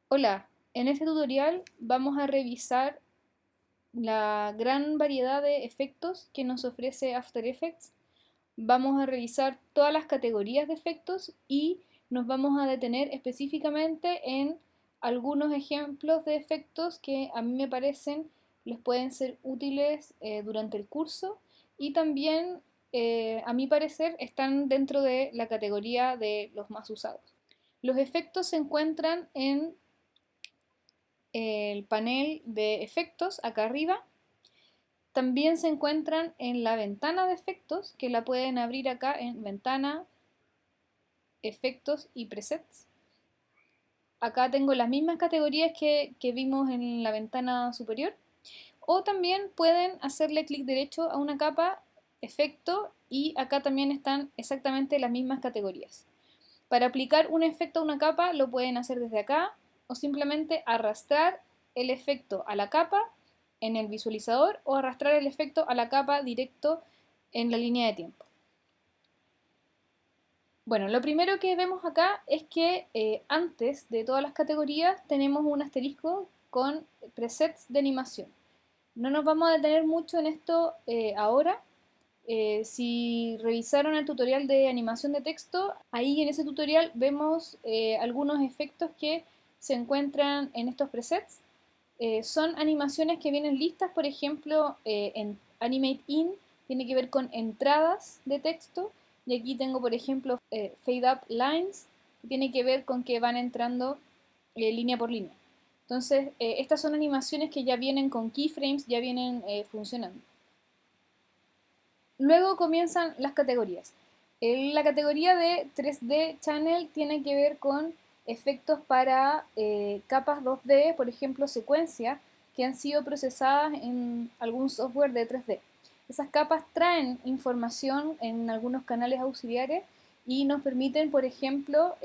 Hola, en este tutorial vamos a revisar la gran variedad de efectos que nos ofrece After Effects. Vamos a revisar todas las categorías de efectos y nos vamos a detener específicamente en algunos ejemplos de efectos que a mí me parecen les pueden ser útiles durante el curso y también a mi parecer están dentro de la categoría de los más usados. Los efectos se encuentran en el panel de efectos acá arriba. También se encuentran en la ventana de efectos, que la pueden abrir acá en ventana, efectos y presets. Acá tengo las mismas categorías que vimos en la ventana superior. O también pueden hacerle clic derecho a una capa, efecto, y acá también están exactamente las mismas categorías. Para aplicar un efecto a una capa lo pueden hacer desde acá o simplemente arrastrar el efecto a la capa en el visualizador o arrastrar el efecto a la capa directo en la línea de tiempo. Bueno, lo primero que vemos acá es que antes de todas las categorías tenemos un asterisco con presets de animación. No nos vamos a detener mucho en esto ahora. Si revisaron el tutorial de animación de texto, ahí en ese tutorial vemos algunos efectos que se encuentran en estos presets. Son animaciones que vienen listas, por ejemplo, en Animate In, tiene que ver con entradas de texto, y aquí tengo, por ejemplo, Fade Up Lines, que tiene que ver con que van entrando línea por línea. Entonces, estas son animaciones que ya vienen con keyframes, ya vienen funcionando. Luego comienzan las categorías. La categoría de 3D Channel tiene que ver con efectos para capas 2D, por ejemplo, secuencia, que han sido procesadas en algún software de 3D. Esas capas traen información en algunos canales auxiliares y nos permiten, por ejemplo,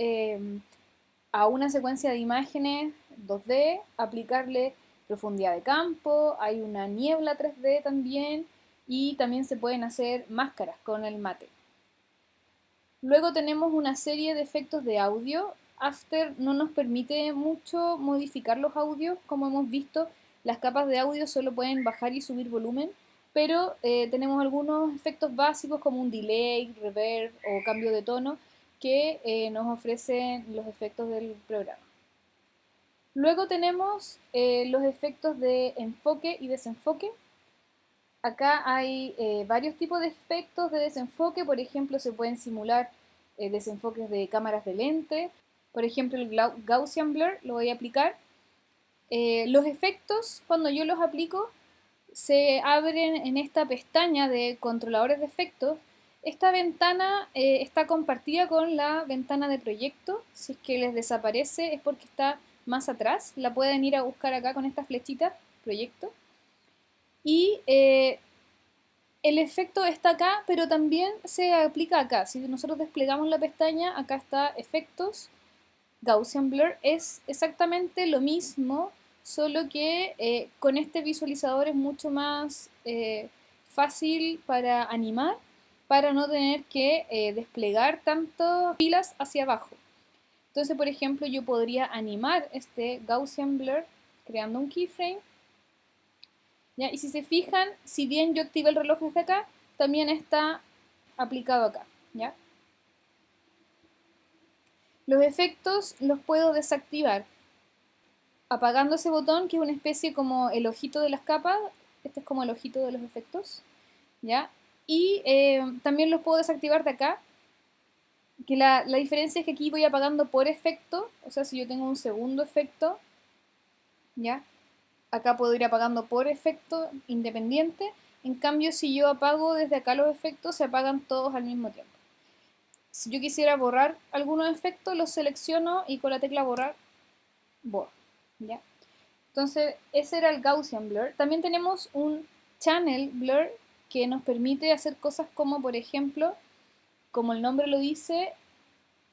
a una secuencia de imágenes 2D aplicarle profundidad de campo, hay una niebla 3D también, y también se pueden hacer máscaras con el mate. Luego tenemos una serie de efectos de audio. After no nos permite mucho modificar los audios, como hemos visto, las capas de audio solo pueden bajar y subir volumen, pero tenemos algunos efectos básicos como un delay, reverb o cambio de tono que nos ofrecen los efectos del programa. Luego tenemos los efectos de enfoque y desenfoque. Acá hay varios tipos de efectos de desenfoque, por ejemplo, se pueden simular desenfoques de cámaras de lente, por ejemplo, el Gaussian Blur lo voy a aplicar. Los efectos, cuando yo los aplico, se abren en esta pestaña de controladores de efectos. Esta ventana está compartida con la ventana de proyecto. Si es que les desaparece es porque está más atrás. La pueden ir a buscar acá con estas flechitas, proyecto. Y el efecto está acá, pero también se aplica acá. Si nosotros desplegamos la pestaña, acá está efectos, Gaussian Blur. Es exactamente lo mismo, solo que con este visualizador es mucho más fácil para animar, para no tener que desplegar tanto pilas hacia abajo. Entonces, por ejemplo, yo podría animar este Gaussian Blur creando un keyframe. ¿Ya? Y si se fijan, si bien yo activé el reloj desde acá, también está aplicado acá. ¿Ya? Los efectos los puedo desactivar apagando ese botón, que es una especie como el ojito de las capas. Este es como el ojito de los efectos. ¿Ya? Y también los puedo desactivar de acá, que la diferencia es que aquí voy apagando por efecto. O sea, si yo tengo un segundo efecto, ¿ya? Acá puedo ir apagando por efecto independiente. En cambio, si yo apago desde acá los efectos, se apagan todos al mismo tiempo. Si yo quisiera borrar algunos efectos, los selecciono y con la tecla borrar, borro. ¿Ya? Entonces, ese era el Gaussian Blur. También tenemos un Channel Blur que nos permite hacer cosas como, por ejemplo, como el nombre lo dice,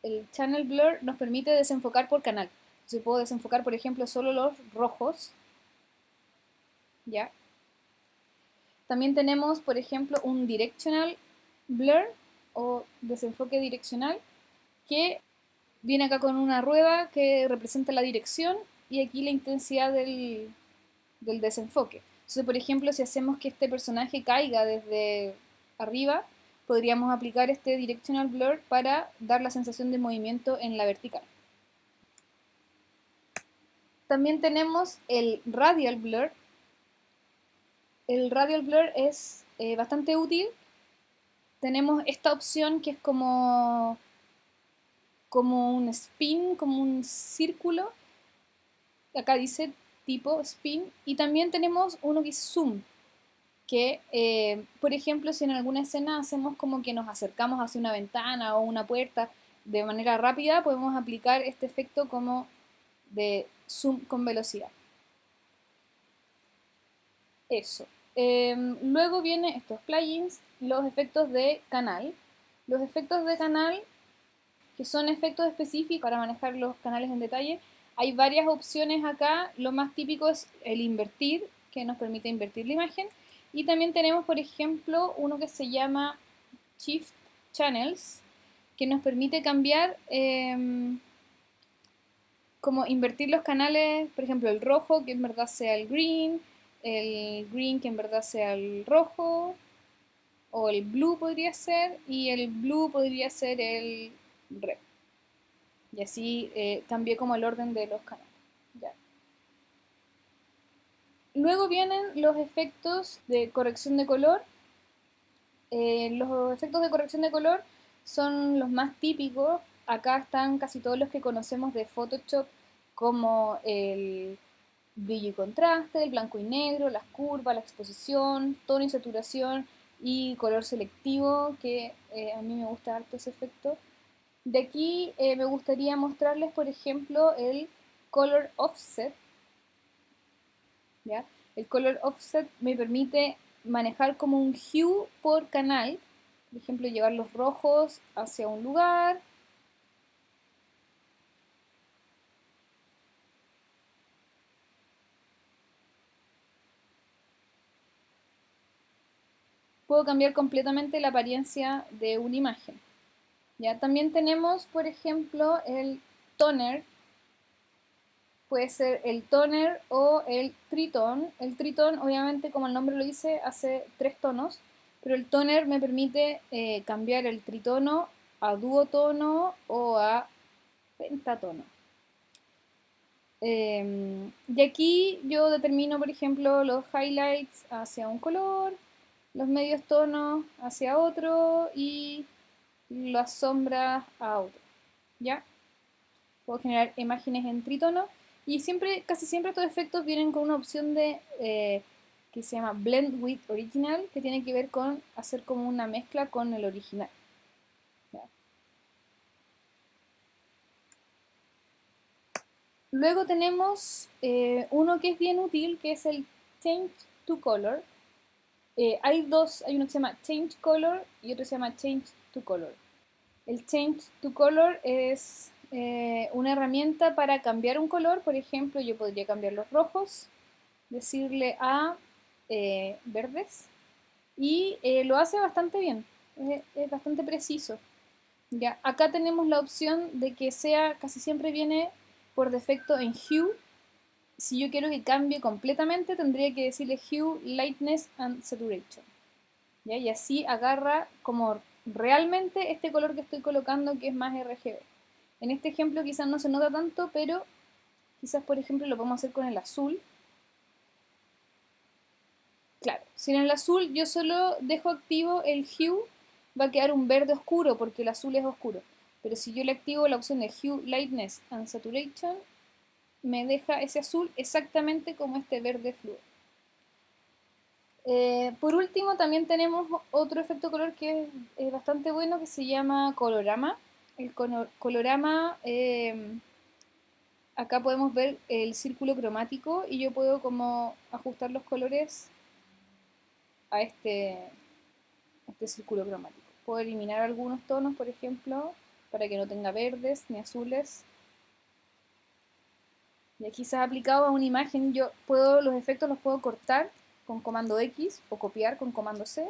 el Channel Blur nos permite desenfocar por canal. Entonces puedo desenfocar, por ejemplo, solo los rojos. ¿Ya? También tenemos, por ejemplo, un Directional Blur o desenfoque direccional que viene acá con una rueda que representa la dirección y aquí la intensidad del desenfoque. Entonces, por ejemplo, si hacemos que este personaje caiga desde arriba, podríamos aplicar este Directional Blur para dar la sensación de movimiento en la vertical. También tenemos el Radial Blur. El Radial Blur es bastante útil. Tenemos esta opción que es como un spin, como un círculo. Acá dice tipo spin. Y también tenemos uno que es zoom, que, por ejemplo, si en alguna escena hacemos como que nos acercamos hacia una ventana o una puerta de manera rápida, podemos aplicar este efecto como de zoom con velocidad. Eso. Luego vienen estos plugins, los efectos de canal. Los efectos de canal, que son efectos específicos para manejar los canales en detalle, hay varias opciones acá. Lo más típico es el invertir, que nos permite invertir la imagen. Y también tenemos, por ejemplo, uno que se llama Shift Channels, que nos permite cambiar, como invertir los canales, por ejemplo, el rojo, que en verdad sea el green que en verdad sea el rojo, o el blue podría ser, y el blue podría ser el red. Y así cambié como el orden de los canales. Ya. Luego vienen los efectos de corrección de color. Los efectos de corrección de color son los más típicos. Acá están casi todos los que conocemos de Photoshop, como el brillo y contraste, el blanco y negro, las curvas, la exposición, tono y saturación y color selectivo, que a mí me gusta harto ese efecto. De aquí me gustaría mostrarles, por ejemplo, el Color Offset. ¿Ya? El Color Offset me permite manejar como un hue por canal. Por ejemplo, llevar los rojos hacia un lugar. Puedo cambiar completamente la apariencia de una imagen. ¿Ya? También tenemos, por ejemplo, el toner. Puede ser el toner o el tritone. El tritone, obviamente, como el nombre lo dice, hace 3 tonos, pero el toner me permite cambiar el tritono a duotono o a pentatono. Y aquí yo determino, por ejemplo, los highlights hacia un color, los medios tonos hacia otro y las sombras a otro. ¿Ya? Puedo generar imágenes en tritono y casi siempre estos efectos vienen con una opción de que se llama Blend with Original, que tiene que ver con hacer como una mezcla con el original. ¿Ya? Luego tenemos uno que es bien útil, que es el Change to Color. Hay uno que se llama Change Color y otro se llama Change to Color. El Change to Color es una herramienta para cambiar un color. Por ejemplo, yo podría cambiar los rojos, decirle a verdes, y lo hace bastante bien, es bastante preciso. Ya, acá tenemos la opción de que sea, casi siempre viene por defecto en Hue. Si yo quiero que cambie completamente, tendría que decirle Hue, Lightness and Saturation. ¿Ya? Y así agarra como realmente este color que estoy colocando, que es más RGB. En este ejemplo quizás no se nota tanto, pero quizás, por ejemplo, lo podemos hacer con el azul. Claro, si en el azul yo solo dejo activo el Hue, va a quedar un verde oscuro porque el azul es oscuro. Pero si yo le activo la opción de Hue, Lightness and Saturation, me deja ese azul exactamente como este verde fluo. Por último, también tenemos otro efecto color que es bastante bueno, que se llama colorama. El colorama, acá podemos ver el círculo cromático y yo puedo como ajustar los colores a este círculo cromático. Puedo eliminar algunos tonos, por ejemplo, para que no tenga verdes ni azules. Y aquí se ha aplicado a una imagen, los efectos los puedo cortar con comando X o copiar con comando C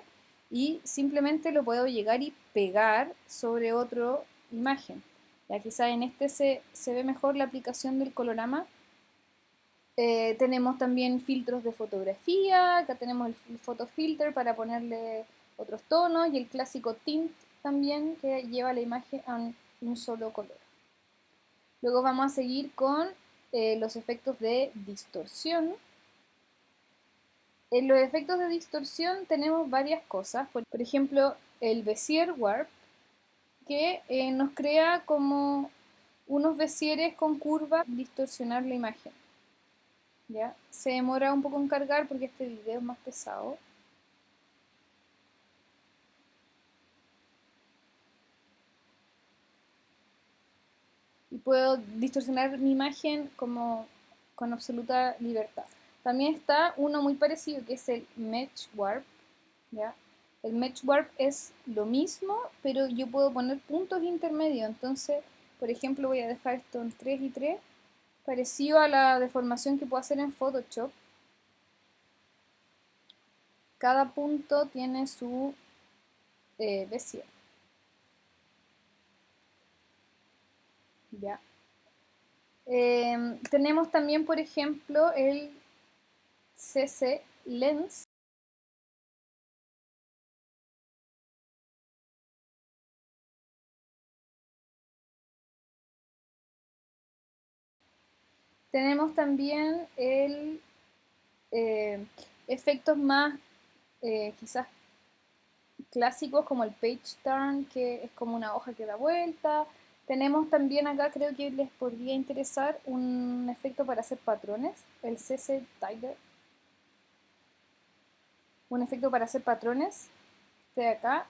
y simplemente lo puedo llegar y pegar sobre otra imagen. Ya quizá en este se ve mejor la aplicación del colorama, Tenemos también filtros de fotografía, acá tenemos el photo filter para ponerle otros tonos y el clásico tint también que lleva la imagen a un solo color. Luego vamos a seguir con los efectos de distorsión. En los efectos de distorsión tenemos varias cosas, por ejemplo el Bezier Warp, que nos crea como unos Bezieres con curva distorsionar la imagen. ¿Ya? Se demora un poco en cargar porque este video es más pesado. Y puedo distorsionar mi imagen como con absoluta libertad. También está uno muy parecido que es el Mesh Warp. ¿Ya? El Mesh Warp es lo mismo, pero yo puedo poner puntos intermedios. Entonces, por ejemplo, voy a dejar esto en 3 y 3, parecido a la deformación que puedo hacer en Photoshop. Cada punto tiene su Bezier. ¿Ya? Tenemos también, por ejemplo, el CC Lens. Tenemos también el efectos más quizás clásicos como el page turn, que es como una hoja que da vuelta. Tenemos también acá, creo que les podría interesar, un efecto para hacer patrones, el CC Tiger. Un efecto para hacer patrones, este de acá,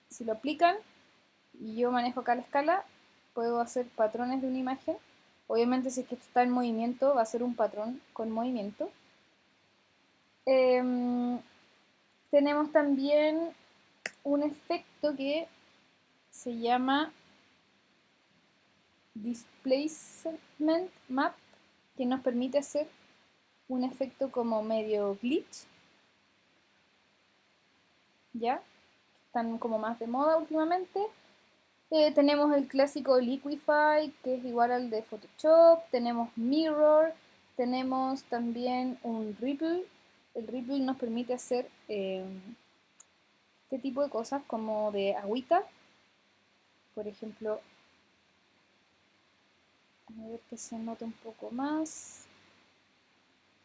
si lo aplican y yo manejo acá la escala, puedo hacer patrones de una imagen. Obviamente si es que esto está en movimiento, va a ser un patrón con movimiento. Tenemos también un efecto que se llama Displacement Map, que nos permite hacer un efecto como medio glitch, ¿ya? Están como más de moda últimamente. Tenemos el clásico Liquify, que es igual al de Photoshop. Tenemos Mirror. Tenemos también un Ripple. El Ripple nos permite hacer este tipo de cosas como de agüita. Por ejemplo, a ver que se note un poco más.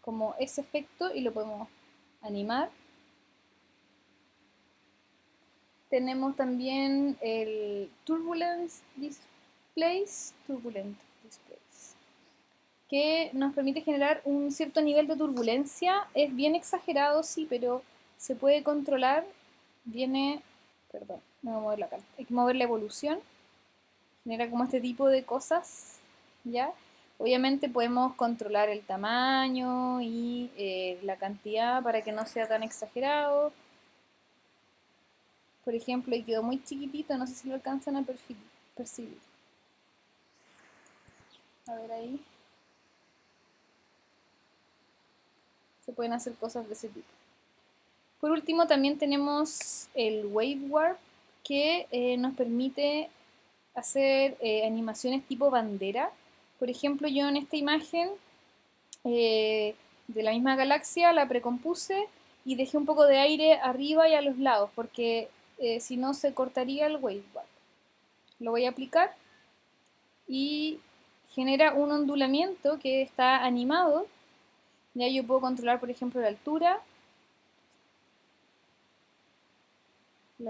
Como ese efecto y lo podemos animar. Tenemos también el Turbulent Displays, que nos permite generar un cierto nivel de turbulencia. Es bien exagerado, sí, pero se puede controlar. Viene, perdón, me voy a mover la cara. Hay que mover la evolución. Genera como este tipo de cosas, ¿ya? Obviamente podemos controlar el tamaño y la cantidad para que no sea tan exagerado. Por ejemplo, y quedó muy chiquitito, no sé si lo alcanzan a percibir. A ver ahí. Se pueden hacer cosas de ese tipo. Por último, también tenemos el Wave Warp, que nos permite hacer animaciones tipo bandera. Por ejemplo, yo en esta imagen de la misma galaxia la precompuse y dejé un poco de aire arriba y a los lados, porque si no se cortaría el Wave Warp. Lo voy a aplicar y genera un ondulamiento que está animado. Ya yo puedo controlar, por ejemplo, la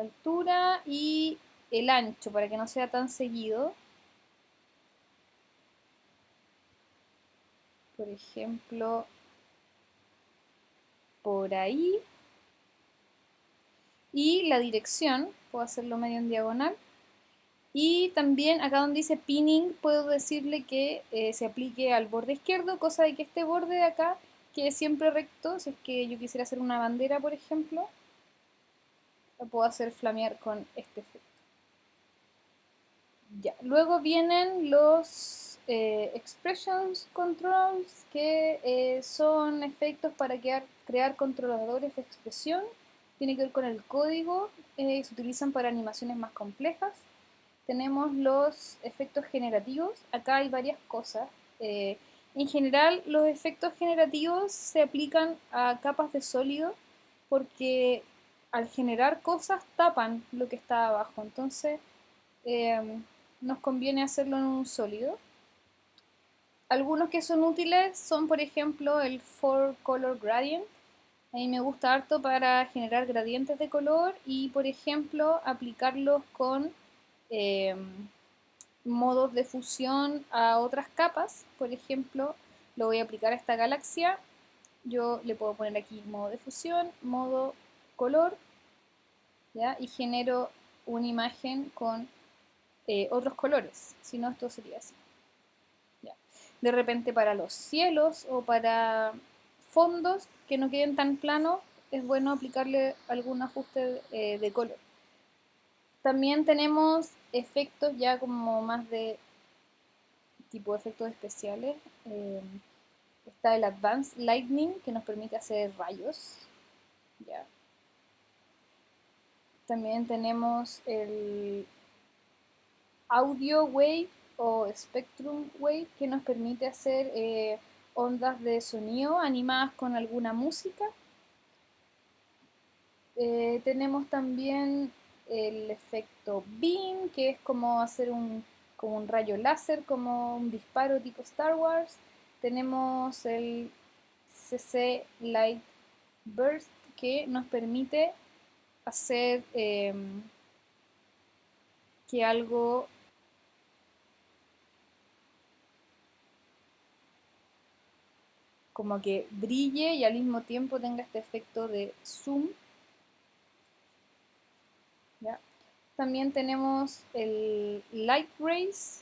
altura y el ancho para que no sea tan seguido. Por ejemplo, por ahí. Y la dirección, puedo hacerlo medio en diagonal. Y también acá donde dice pinning, puedo decirle que se aplique al borde izquierdo, cosa de que este borde de acá quede siempre recto. Si es que yo quisiera hacer una bandera, por ejemplo, lo puedo hacer flamear con este efecto. Ya. Luego vienen los expressions controls, que son efectos para crear controladores de expresión. Tiene que ver con el código, se utilizan para animaciones más complejas. Tenemos los efectos generativos, acá hay varias cosas. En general, los efectos generativos se aplican a capas de sólido porque al generar cosas tapan lo que está abajo. Entonces, nos conviene hacerlo en un sólido. Algunos que son útiles son, por ejemplo, el For Color Gradient. A mí me gusta harto para generar gradientes de color y, por ejemplo, aplicarlos con modos de fusión a otras capas. Por ejemplo, lo voy a aplicar a esta galaxia. Yo le puedo poner aquí modo de fusión, modo color, ¿ya? Y genero una imagen con otros colores. Si no, esto sería así. ¿Ya? De repente para los cielos o para fondos que no queden tan planos, es bueno aplicarle algún ajuste de color. También tenemos efectos ya como más de tipo de efectos especiales. Está el Advanced Lightning, que nos permite hacer rayos. ¿Ya? También tenemos el Audio Wave o Spectrum Wave, que nos permite hacer ondas de sonido animadas con alguna música. Tenemos también el efecto Beam, que es como hacer como un rayo láser, como un disparo tipo Star Wars. Tenemos el CC Light Burst, que nos permite hacer que algo como que brille y al mismo tiempo tenga este efecto de zoom. ¿Ya? También tenemos el Light Rays.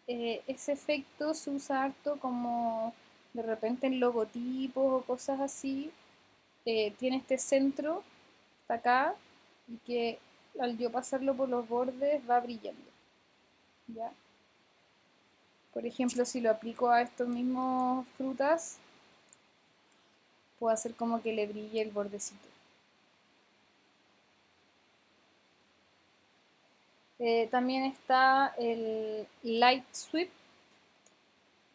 Ese efecto se usa harto como de repente en logotipos o cosas así. Tiene este centro, está acá, y que al yo pasarlo por los bordes va brillando. ¿Ya? Por ejemplo, si lo aplico a estos mismos frutas, puedo hacer como que le brille el bordecito. También está el Light Sweep,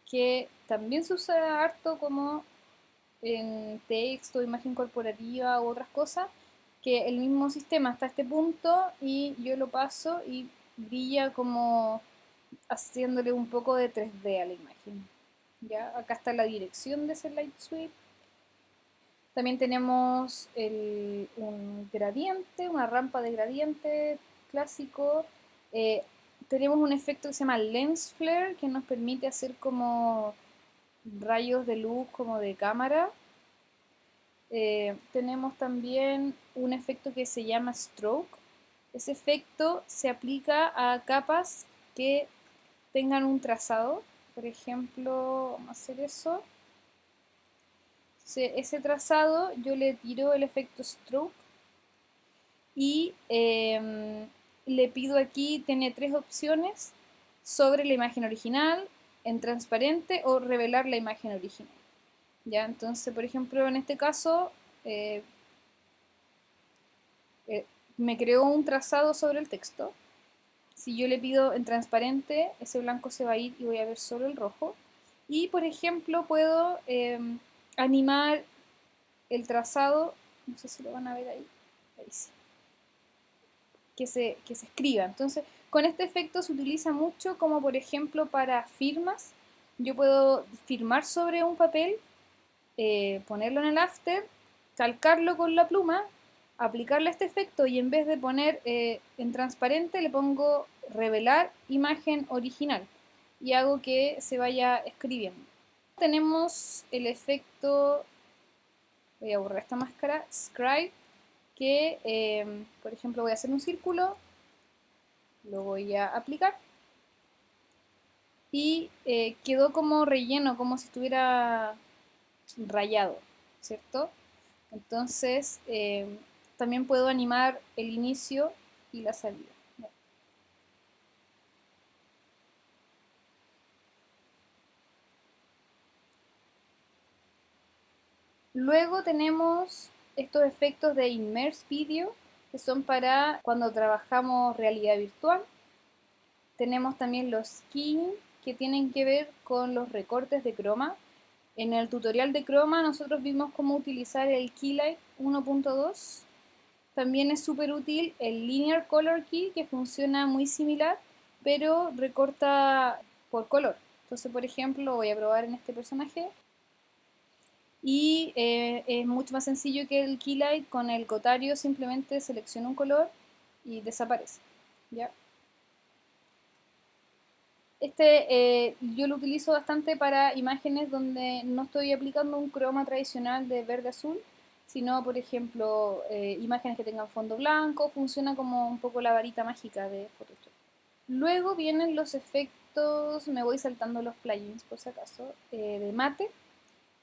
que también se usa harto como en texto, imagen corporativa u otras cosas, que el mismo sistema está a este punto y yo lo paso y brilla como haciéndole un poco de 3D a la imagen. ¿Ya? Acá está la dirección de ese Light Sweep. También tenemos un gradiente, una rampa de gradiente clásico. Eh, Tenemos un efecto que se llama Lens Flare, que nos permite hacer como rayos de luz como de cámara. Tenemos también un efecto que se llama Stroke. Ese efecto se aplica a capas que tengan un trazado. Por ejemplo, vamos a hacer eso. Ese trazado yo le tiro el efecto Stroke y le pido aquí, tiene tres opciones: sobre la imagen original, en transparente o revelar la imagen original. ¿Ya? Entonces, por ejemplo, en este caso eh, me creó un trazado sobre el texto. Si yo le pido en transparente, ese blanco se va a ir y voy a ver solo el rojo. Y, por ejemplo, puedo animar el trazado, no sé si lo van a ver ahí, ahí sí, que se escriba. Entonces, con este efecto se utiliza mucho como, por ejemplo, para firmas. Yo puedo firmar sobre un papel, ponerlo en el after, calcarlo con la pluma, aplicarle este efecto y en vez de poner en transparente le pongo revelar imagen original y hago que se vaya escribiendo. Tenemos el efecto, voy a borrar esta máscara, Scribe, que por ejemplo voy a hacer un círculo, lo voy a aplicar y quedó como relleno, como si estuviera rayado, ¿cierto? Entonces, también puedo animar el inicio y la salida. Luego tenemos estos efectos de Immerse Video, que son para cuando trabajamos realidad virtual. Tenemos también los Skin, que tienen que ver con los recortes de croma. En el tutorial de croma nosotros vimos cómo utilizar el Keylight 1.2. También es súper útil el Linear Color Key, que funciona muy similar, pero recorta por color. Entonces, por ejemplo, lo voy a probar en este personaje. Y es mucho más sencillo que el Keylight. Con el Gotario simplemente selecciono un color y desaparece. ¿Ya? Yo lo utilizo bastante para imágenes donde no estoy aplicando un croma tradicional de verde-azul, sino, por ejemplo, imágenes que tengan fondo blanco. Funciona como un poco la varita mágica de Photoshop. Luego vienen los efectos, me voy saltando los plugins por si acaso, de mate.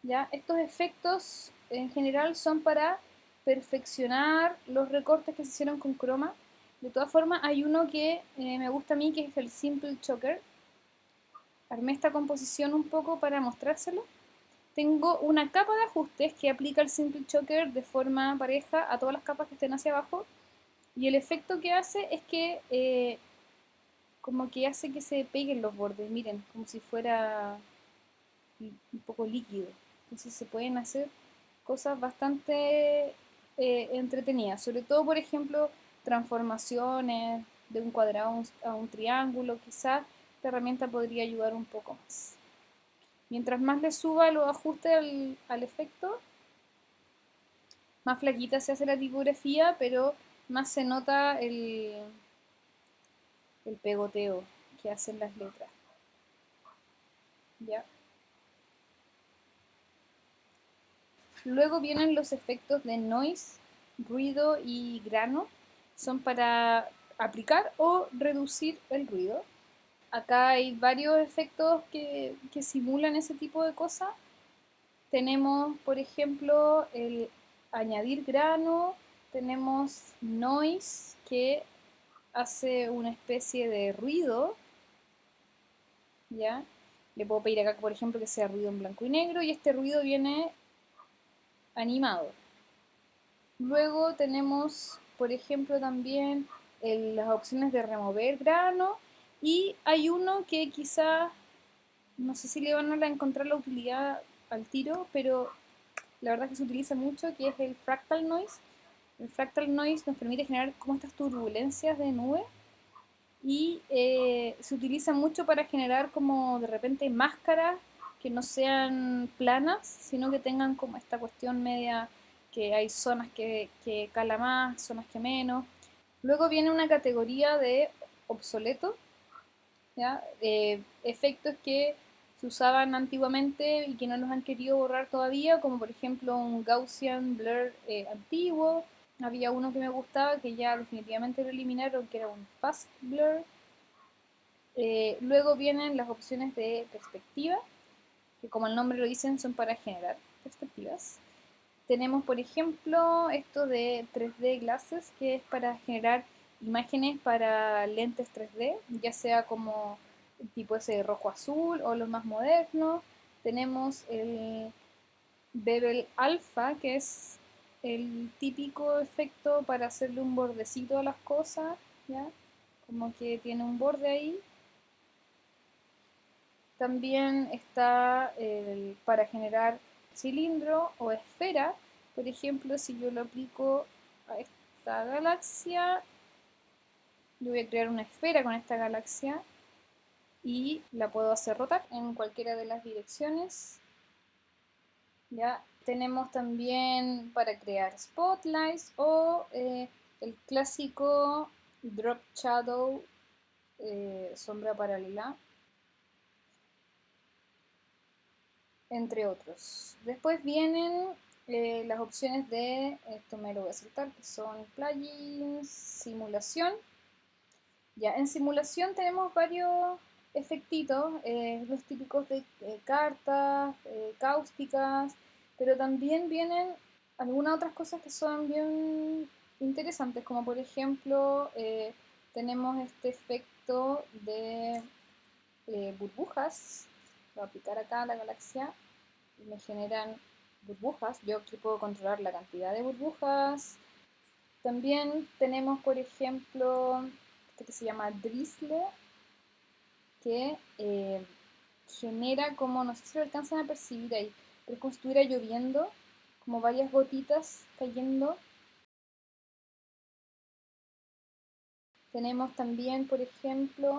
¿Ya? Estos efectos en general son para perfeccionar los recortes que se hicieron con croma. De todas formas, hay uno que me gusta a mí, que es el Simple Choker. Armé esta composición un poco para mostrárselo. Tengo una capa de ajustes que aplica el Simple Choker de forma pareja a todas las capas que estén hacia abajo. Y el efecto que hace es que como que hace que se peguen los bordes, miren, como si fuera un poco líquido. Entonces se pueden hacer cosas bastante entretenidas. Sobre todo, por ejemplo, transformaciones de un cuadrado a un triángulo. Quizás esta herramienta podría ayudar un poco más. Mientras más le suba los ajustes al efecto, más flaquita se hace la tipografía, pero más se nota el pegoteo que hacen las letras. ¿Ya? Luego vienen los efectos de noise, ruido y grano. Son para aplicar o reducir el ruido. Acá hay varios efectos que simulan ese tipo de cosas. Tenemos, por ejemplo, el añadir grano. Tenemos noise, que hace una especie de ruido. ¿Ya? Le puedo pedir acá, por ejemplo, que sea ruido en blanco y negro, y este ruido viene animado. Luego tenemos, por ejemplo, también las opciones de remover grano, y hay uno que quizá, no sé si le van a encontrar la utilidad al tiro, pero la verdad es que se utiliza mucho, que es el fractal noise. El fractal noise nos permite generar como estas turbulencias de nube, y se utiliza mucho para generar como de repente máscaras que no sean planas, sino que tengan como esta cuestión media, que hay zonas que cala más, zonas que menos. Luego viene una categoría de obsoleto, ¿ya? Efectos que se usaban antiguamente y que no los han querido borrar todavía, como por ejemplo un Gaussian blur antiguo. Había uno que me gustaba que ya definitivamente lo eliminaron, que era un fast blur. Luego vienen las opciones de perspectiva, que como el nombre lo dicen son para generar perspectivas. Tenemos, por ejemplo, esto de 3D Glasses, que es para generar imágenes para lentes 3D, ya sea como el tipo ese rojo-azul o los más modernos. Tenemos el Bevel Alpha, que es el típico efecto para hacerle un bordecito a las cosas, ¿ya? Como que tiene un borde ahí. También está para generar cilindro o esfera. Por ejemplo, si yo lo aplico a esta galaxia, yo voy a crear una esfera con esta galaxia y la puedo hacer rotar en cualquiera de las direcciones. Ya tenemos también para crear spotlights o el clásico drop shadow, sombra paralela, entre otros. Después vienen las opciones de, esto me lo voy a saltar, que son plugins, simulación. Ya, en simulación tenemos varios efectitos, los típicos de cartas, cáusticas, pero también vienen algunas otras cosas que son bien interesantes, como por ejemplo tenemos este efecto de burbujas. Voy a aplicar acá a la galaxia y me generan burbujas. Yo aquí puedo controlar la cantidad de burbujas. También tenemos, por ejemplo, este que se llama Drizzle, que genera como, no sé si lo alcanzan a percibir ahí, pero es como si estuviera lloviendo, como varias gotitas cayendo. Tenemos también, por ejemplo,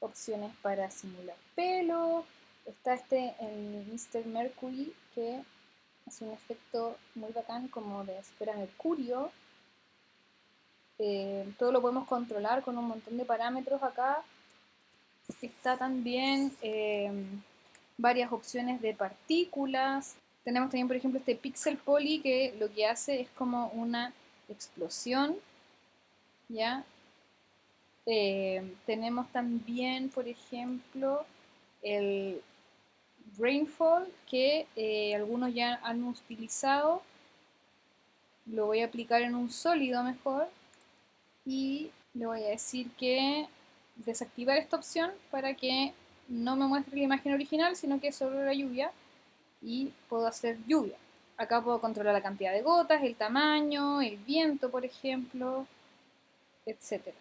opciones para simular pelo. Está el Mr. Mercury, que es un efecto muy bacán, como de si fuera mercurio. Todo lo podemos controlar con un montón de parámetros acá. Está también varias opciones de partículas. Tenemos también, por ejemplo, este Pixel Poly, que lo que hace es como una explosión, ¿ya? Tenemos también, por ejemplo, el Rainfall, que algunos ya han utilizado. Lo voy a aplicar en un sólido mejor y le voy a decir que desactivar esta opción para que no me muestre la imagen original, sino que solo la lluvia, y puedo hacer lluvia. Acá puedo controlar la cantidad de gotas, el tamaño, el viento, por ejemplo, etcétera.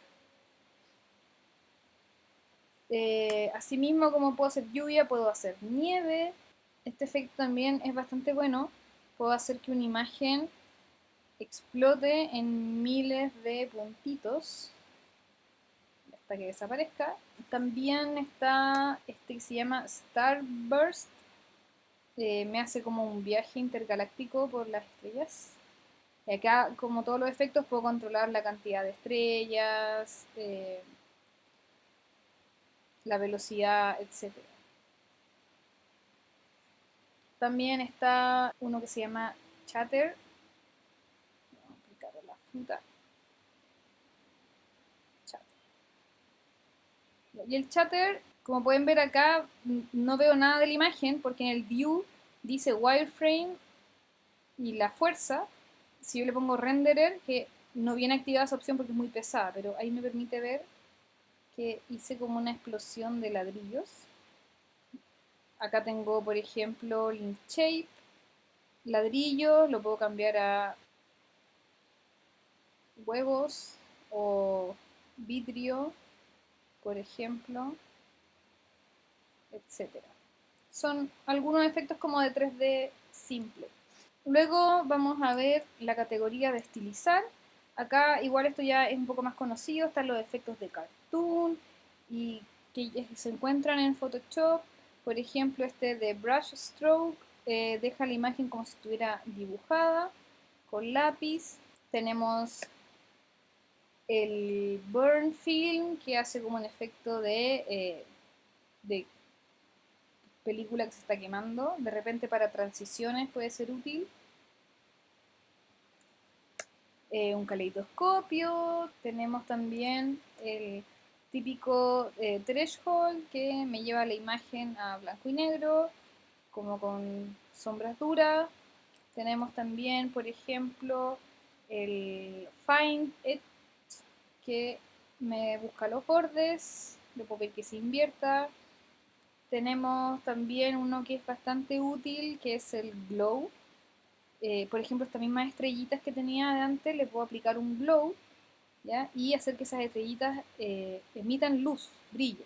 Asimismo, como puedo hacer lluvia, puedo hacer nieve. Este efecto también es bastante bueno. Puedo hacer que una imagen explote en miles de puntitos hasta que desaparezca. También está este que se llama Starburst. Me hace como un viaje intergaláctico por las estrellas. Y acá, como todos los efectos, puedo controlar la cantidad de estrellas, la velocidad, etcétera. También está uno que se llama Chatter. Vamos a aplicar la fruta. Chatter. Y el Chatter, como pueden ver acá, no veo nada de la imagen porque en el View dice Wireframe y la fuerza. Si yo le pongo Renderer, que no viene activada esa opción porque es muy pesada, pero ahí me permite ver que hice como una explosión de ladrillos. Acá tengo, por ejemplo, Link Shape, ladrillos, lo puedo cambiar a huevos o vidrio, por ejemplo, etcétera. Son algunos efectos como de 3D simple. Luego vamos a ver la categoría de estilizar. Acá igual esto ya es un poco más conocido, están los efectos de cartoon y que se encuentran en Photoshop. Por ejemplo, este de brush stroke deja la imagen como si estuviera dibujada con lápiz. Tenemos el burn film, que hace como un efecto de película que se está quemando. De repente para transiciones puede ser útil. Un caleidoscopio, tenemos también el típico threshold, que me lleva la imagen a blanco y negro, como con sombras duras. Tenemos también, por ejemplo, el Find Edge, que me busca los bordes, le puedo ver que se invierta. Tenemos también uno que es bastante útil, que es el Glow. Por ejemplo, estas mismas estrellitas que tenía de antes, le puedo aplicar un glow, ¿ya? Y hacer que esas estrellitas emitan luz, brillo.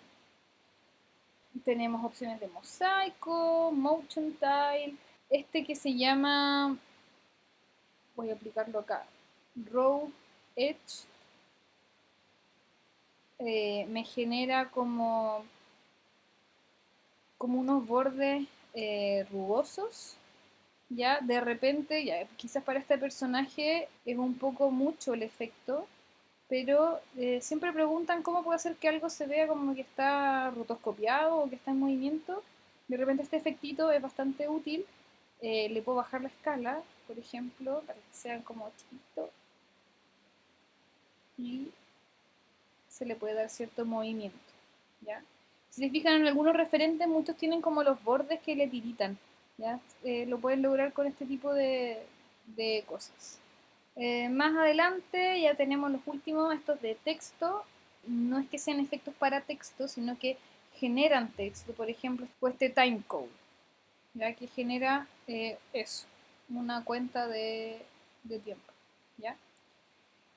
Tenemos opciones de mosaico, motion tile, este que se llama, voy a aplicarlo acá, Raw Edge, me genera como unos bordes rugosos. Ya de repente, ya quizás para este personaje es un poco mucho el efecto, pero siempre preguntan cómo puede hacer que algo se vea como que está rotoscopiado o que está en movimiento. De repente este efectito es bastante útil. Le puedo bajar la escala, por ejemplo, para que sean como chiquitos, y se le puede dar cierto movimiento, ¿ya? Si se fijan en algunos referentes, muchos tienen como los bordes que le tiritan, ¿ya? Lo pueden lograr con este tipo de cosas. Más adelante ya tenemos los últimos, estos de texto. No es que sean efectos para texto, sino que generan texto. Por ejemplo, este timecode, ¿ya? Que genera eso, una cuenta de tiempo, ¿ya?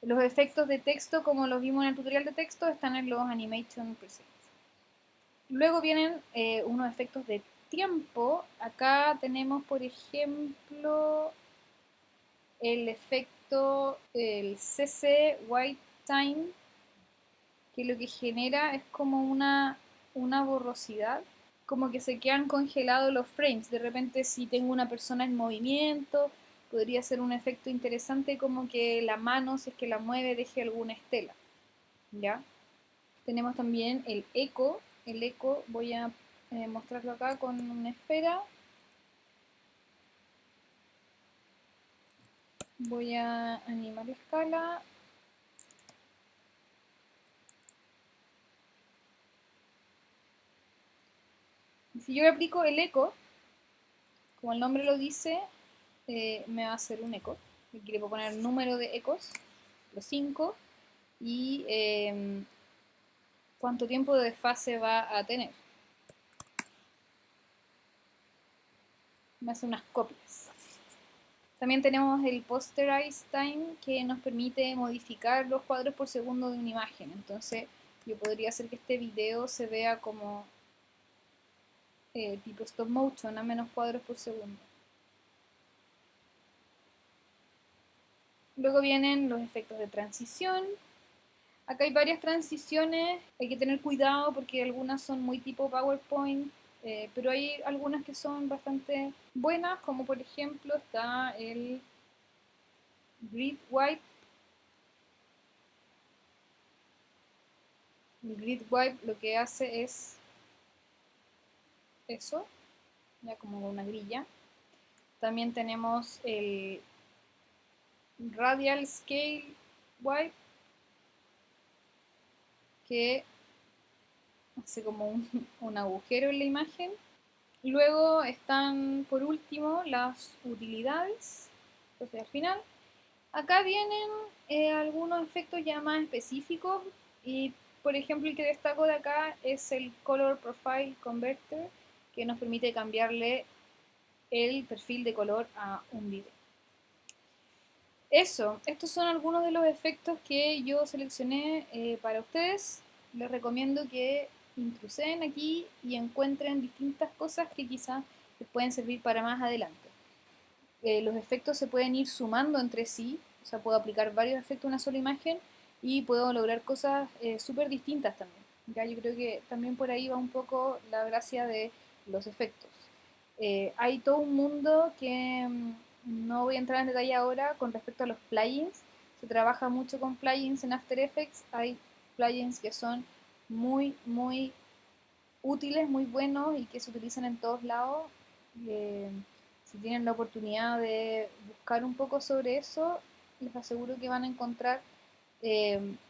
Los efectos de texto, como los vimos en el tutorial de texto, están en los Animation Presets. Luego vienen unos efectos de tiempo. Acá tenemos, por ejemplo, el efecto, el CC White Time, que lo que genera es como una borrosidad, como que se quedan congelados los frames. De repente, si tengo una persona en movimiento, podría ser un efecto interesante, como que la mano, si es que la mueve, deje alguna estela. ¿Ya? Tenemos también el eco. El eco voy a mostrarlo acá con una esfera. Voy a animar la escala. Y si yo le aplico el eco, como el nombre lo dice, me va a hacer un eco. Aquí le puedo poner el número de ecos, los 5, y cuánto tiempo de desfase va a tener. Me hace unas copias. También tenemos el Posterize Time, que nos permite modificar los cuadros por segundo de una imagen. Entonces yo podría hacer que este video se vea como tipo stop motion, a menos cuadros por segundo. Luego vienen los efectos de transición. Acá hay varias transiciones, hay que tener cuidado porque algunas son muy tipo PowerPoint, pero hay algunas que son bastante buenas, como por ejemplo está el Grid Wipe. El Grid Wipe lo que hace es eso, ya como una grilla. También tenemos el Radial Scale Wipe, que hace como un agujero en la imagen. Luego están, por último, las utilidades. Entonces, al final, acá vienen algunos efectos ya más específicos. Y, por ejemplo, el que destaco de acá es el Color Profile Converter, que nos permite cambiarle el perfil de color a un video. Eso, estos son algunos de los efectos que yo seleccioné para ustedes. Les recomiendo que intruseen aquí y encuentren distintas cosas que quizás les pueden servir para más adelante. Los efectos se pueden ir sumando entre sí, o sea, puedo aplicar varios efectos a una sola imagen y puedo lograr cosas súper distintas también. ¿Ya? Yo creo que también por ahí va un poco la gracia de los efectos. Hay todo un mundo que no voy a entrar en detalle ahora con respecto a los plugins. Se trabaja mucho con plugins en After Effects. Hay plugins que son muy, muy útiles, muy buenos y que se utilizan en todos lados. Si tienen la oportunidad de buscar un poco sobre eso, les aseguro que van a encontrar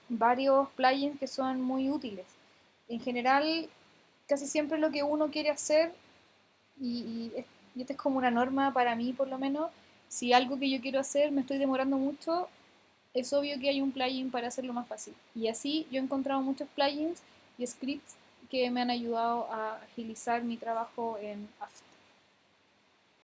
varios plugins que son muy útiles. En general, casi siempre lo que uno quiere hacer, y esta es como una norma para mí por lo menos, si algo que yo quiero hacer me estoy demorando mucho, es obvio que hay un plugin para hacerlo más fácil. Y así yo he encontrado muchos plugins y scripts que me han ayudado a agilizar mi trabajo en After.